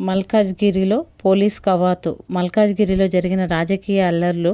మల్కాజ్గిరిలో పోలీస్ కవాతు. మల్కాజ్గిరిలో జరిగిన రాజకీయ అల్లర్లు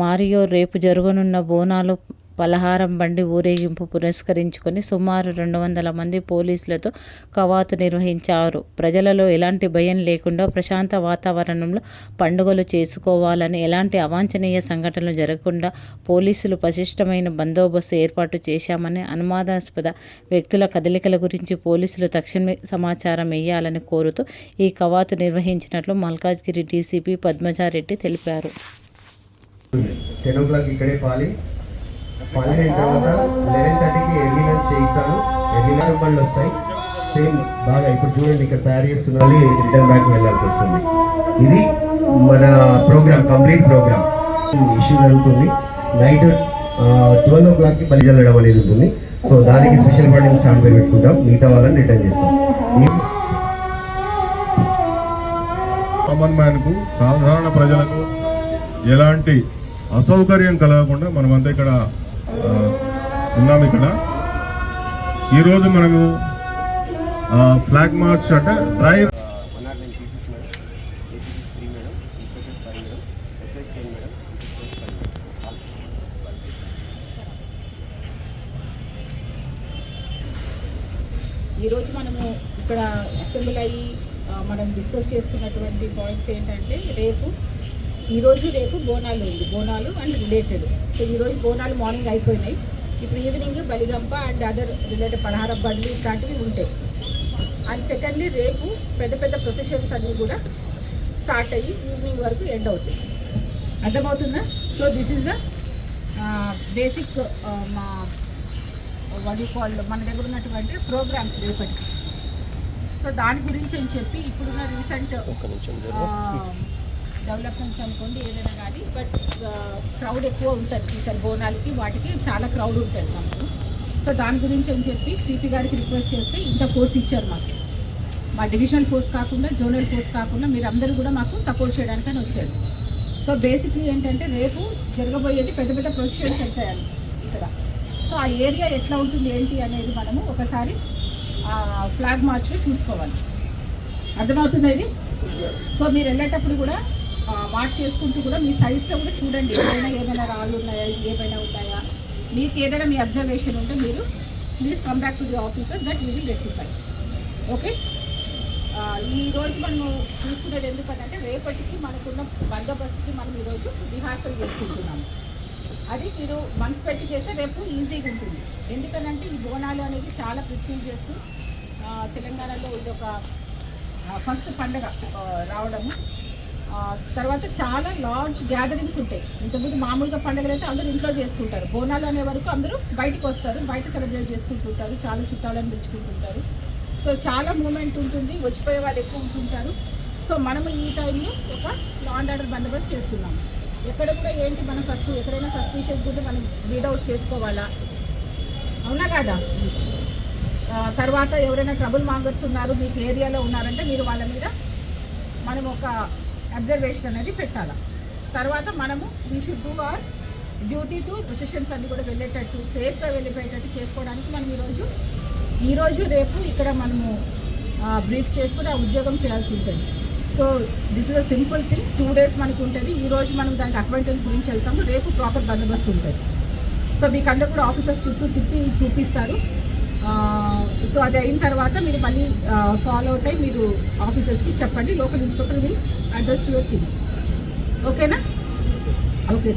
మరియు రేపు జరగనున్న బోనాలు పలహారం బండి ఊరేగింపు పురస్కరించుకొని సుమారు 200 మంది పోలీసులతో కవాతు నిర్వహించారు. ప్రజలలో ఎలాంటి భయం లేకుండా ప్రశాంత వాతావరణంలో పండుగలు చేసుకోవాలని, ఎలాంటి అవాంఛనీయ సంఘటనలు జరగకుండా పోలీసులు పటిష్టమైన బందోబస్తు ఏర్పాటు చేశామని, అనుమానాస్పద వ్యక్తుల కదలికల గురించి పోలీసులు తక్షణమే సమాచారం ఇవ్వాలని కోరుతూ ఈ కవాతు నిర్వహించినట్లు మల్కాజ్గిరి డీసీపీ పద్మజారెడ్డి తెలిపారు. 10 o'clock ఇక్కడే పాలైన తర్వాత 11:30కి ఎర్లీనెన్స్ చేయిస్తాను. ఎర్లీనెన్స్ బండ్లు వస్తాయి సేమ్ బాగా. ఇప్పుడు చూడండి ఇక్కడ తయారు చేస్తున్న రిటర్న్ బ్యాక్ వెళ్ళాల్సి వస్తుంది. ఇది మన ప్రోగ్రామ్, కంప్లీట్ ప్రోగ్రామ్. ఇష్యూ జరుగుతుంది. నైట్ 12 o'clockకి బలి చల్లడం అనేది ఉంటుంది. సో దానికి స్పెషల్ బండిని స్టాండ్ బై పెట్టుకుంటాం. మిగతా వాళ్ళని రిటర్న్ చేస్తాం. కామన్ మ్యాన్కు, సాధారణ ప్రజలకు ఎలాంటి అసౌకర్యం కలగకుండా మనమంతా ఇక్కడ ఉన్నాము. ఇక్కడ ఈరోజు మనము ఫ్లాగ్ మార్చ్ అంటే డ్రైవ్ ఈరోజు మనము ఇక్కడ అసెంబ్లీ అయ్యి మనం డిస్కస్ చేసుకున్నటువంటి పాయింట్స్ ఏంటంటే రేపు బోనాలు ఉంది, బోనాలు అండ్ రిలేటెడ్. సో ఈరోజు బోనాలు మార్నింగ్ అయిపోయినాయి. ఇప్పుడు ఈవినింగ్ బలిగంప అండ్ అదర్ రిలేటెడ్ పలహార బండ్లు ఇట్లాంటివి ఉంటాయి. అండ్ సెకండ్లీ రేపు పెద్ద పెద్ద ప్రొసెషన్స్ అన్నీ కూడా స్టార్ట్ అయ్యి ఈవినింగ్ వరకు ఎండ్ అవుతాయి. అర్థమవుతుందా? So this is the basic మా వడికాల్ మన దగ్గర ఉన్నటువంటి ప్రోగ్రామ్స్ రేపటికి. సో దాని గురించి అని చెప్పి ఇప్పుడున్న రీసెంట్ డెవలప్మెంట్స్ అనుకోండి ఏదైనా కానీ, బట్ క్రౌడ్ ఎక్కువ ఉంటుంది ఈసారి బోనాలకి, వాటికి చాలా క్రౌడ్ ఉంటుంది మనకు. సో దాని గురించి అని చెప్పి సిపి గారికి రిక్వెస్ట్ చేస్తే ఇంత ఫోర్స్ ఇచ్చారు మాకు. మా డివిజనల్ ఫోర్స్ కాకుండా, జోనల్ ఫోర్స్ కాకుండా మీరందరూ కూడా మాకు సపోర్ట్ చేయడానికని వచ్చారు. సో బేసిక్లీ ఏంటంటే రేపు జరగబోయేది పెద్ద పెద్ద ప్రొసెషన్స్ ఉంటాయండి ఇక్కడ. సో ఆ ఏరియా ఎట్లా ఉంటుంది ఏంటి అనేది మనము ఒకసారి ఫ్లాగ్ మార్చ్ చూసుకోవాలి. అర్థమవుతుంది ఇది? సో మీరు వెళ్ళేటప్పుడు కూడా మార్చ్ చేసుకుంటూ కూడా మీ సైడ్స్లో కూడా చూడండి, ఏమైనా రాళ్ళు ఉన్నాయా, ఏమైనా ఉన్నాయా, మీకు ఏదైనా మీ అబ్జర్వేషన్ ఉంటే మీరు please come back to the officers that we will rectify. Okay, ఈరోజు మనము చూసుకునేది ఎందుకంటే రేపటికి మనకున్న బందోబస్తుకి మనం ఈరోజు రిహార్సల్ చేసుకుంటున్నాము. అది మీరు మనసు పెట్టి చేస్తే రేపు ఈజీగా ఉంటుంది. ఎందుకనంటే ఈ బోనాలు అనేది చాలా ప్రెస్టీజియస్. తెలంగాణలో ఇది ఒక ఫస్ట్ పండుగ రావడము. తర్వాత చాలా లార్జ్ గ్యాదరింగ్స్ ఉంటాయి. ఇంతకుముందు మామూలుగా పండుగలు అయితే అందరూ ఇంట్లో చేసుకుంటారు. బోనాలు అనే వరకు అందరూ బయటకు వస్తారు, బయట సెలబ్రేట్ చేసుకుంటుంటారు, చాలా చుట్టాలను పిలుచుకుంటుంటారు. సో చాలా మూమెంట్ ఉంటుంది, వచ్చిపోయే వాళ్ళు ఎక్కువ ఉంటుంటారు. సో మనము ఈ టైంలో ఒక లా అండ్ ఆర్డర్ బందోబస్తు చేస్తున్నాము. ఎక్కడ కూడా ఏంటి మనం ఫస్ట్ ఎక్కడైనా సస్పీషియస్ కూడా మనం రీడ్ అవుట్ చేసుకోవాలా, అవునా కాదా? తర్వాత ఎవరైనా ట్రబుల్ మాంగర్స్ మీకు ఏరియాలో ఉన్నారంటే మీరు వాళ్ళ మీద మనం ఒక అబ్జర్వేషన్ అనేది పెట్టాలి. తర్వాత మనము we should do our duty to processions అన్నీ కూడా వెళ్ళేటట్టు, సేఫ్గా వెళ్ళిపోయేటట్టు చేసుకోవడానికి మనం ఈరోజు రేపు ఇక్కడ మనము బ్రీఫ్ చేసుకుని ఆ ఉద్యోగం చేయాల్సి ఉంటుంది. So this is a simple thing. 2 days మనకు ఉంటుంది. ఈరోజు మనం దానికి అడ్వాంటేజ్ గురించి వెళ్తాము, రేపు ప్రాపర్ బందోబస్తు ఉంటుంది. సో మీకు అందరూ కూడా ఆఫీసర్స్ చుట్టూ తిప్పి చూపిస్తారు. సో అది అయిన తర్వాత మీరు మళ్ళీ ఫాలో అవుట్ అయ్యి మీరు ఆఫీసర్స్కి చెప్పండి. Local inspector will address your things. ఓకేనా? ఓకే.